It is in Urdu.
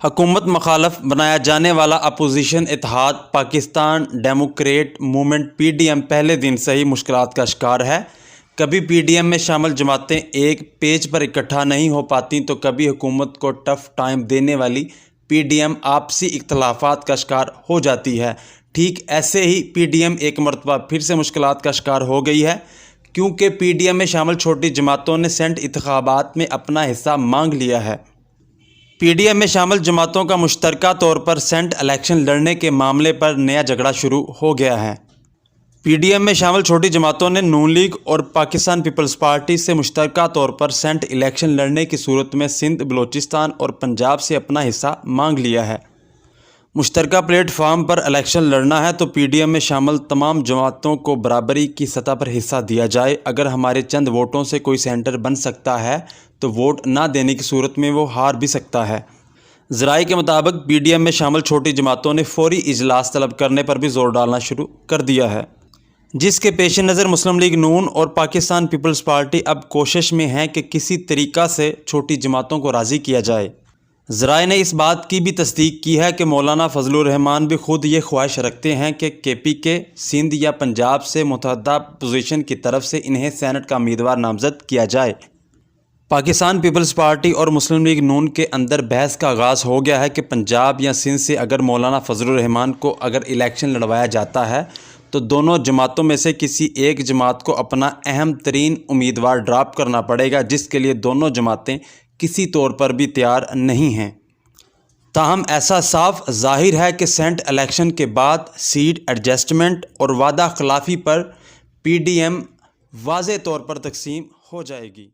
حکومت مخالف بنایا جانے والا اپوزیشن اتحاد Pakistan democrat movement P D M پہلے دن سے ہی مشکلات کا شکار ہے۔ کبھی پی ڈی ایم میں شامل جماعتیں ایک پیج پر اکٹھا نہیں ہو پاتیں تو کبھی حکومت کو ٹف ٹائم دینے والی پی ڈی ایم آپسی اختلافات کا شکار ہو جاتی ہے۔ ٹھیک ایسے ہی پی ڈی ایم ایک مرتبہ پھر سے مشکلات کا شکار ہو گئی ہے، کیونکہ پی ڈی ایم میں شامل چھوٹی جماعتوں نے سینٹ انتخابات میں اپنا حصہ مانگ لیا ہے۔ پی ڈی ایم میں شامل جماعتوں کا مشترکہ طور پر سینٹ الیکشن لڑنے کے معاملے پر نیا جھگڑا شروع ہو گیا ہے۔ پی ڈی ایم میں شامل چھوٹی جماعتوں نے نون لیگ اور پاکستان پیپلز پارٹی سے مشترکہ طور پر سینٹ الیکشن لڑنے کی صورت میں سندھ، بلوچستان اور پنجاب سے اپنا حصہ مانگ لیا ہے۔ مشترکہ پلیٹ فارم پر الیکشن لڑنا ہے تو پی ڈی ایم میں شامل تمام جماعتوں کو برابری کی سطح پر حصہ دیا جائے۔ اگر ہمارے چند ووٹوں سے کوئی سینٹر بن سکتا ہے تو ووٹ نہ دینے کی صورت میں وہ ہار بھی سکتا ہے۔ ذرائع کے مطابق پی ڈی ایم میں شامل چھوٹی جماعتوں نے فوری اجلاس طلب کرنے پر بھی زور ڈالنا شروع کر دیا ہے، جس کے پیش نظر مسلم لیگ نون اور پاکستان پیپلز پارٹی اب کوشش میں ہیں کہ کسی طریقہ سے چھوٹی جماعتوں کو راضی کیا جائے۔ ذرائع نے اس بات کی بھی تصدیق کی ہے کہ مولانا فضل الرحمان بھی خود یہ خواہش رکھتے ہیں کہ کے پی کے، سندھ یا پنجاب سے متحدہ اپوزیشن کی طرف سے انہیں سینٹ کا امیدوار نامزد کیا جائے۔ پاکستان پیپلز پارٹی اور مسلم لیگ نون کے اندر بحث کا آغاز ہو گیا ہے کہ پنجاب یا سندھ سے اگر مولانا فضل الرحمان کو اگر الیکشن لڑوایا جاتا ہے تو دونوں جماعتوں میں سے کسی ایک جماعت کو اپنا اہم ترین امیدوار ڈراپ کرنا پڑے گا، جس کے لیے دونوں جماعتیں کسی طور پر بھی تیار نہیں ہیں۔ تاہم ایسا صاف ظاہر ہے کہ سینٹ الیکشن کے بعد سیٹ ایڈجسٹمنٹ اور وعدہ خلافی پر پی ڈی ایم واضح طور پر تقسیم ہو جائے گی۔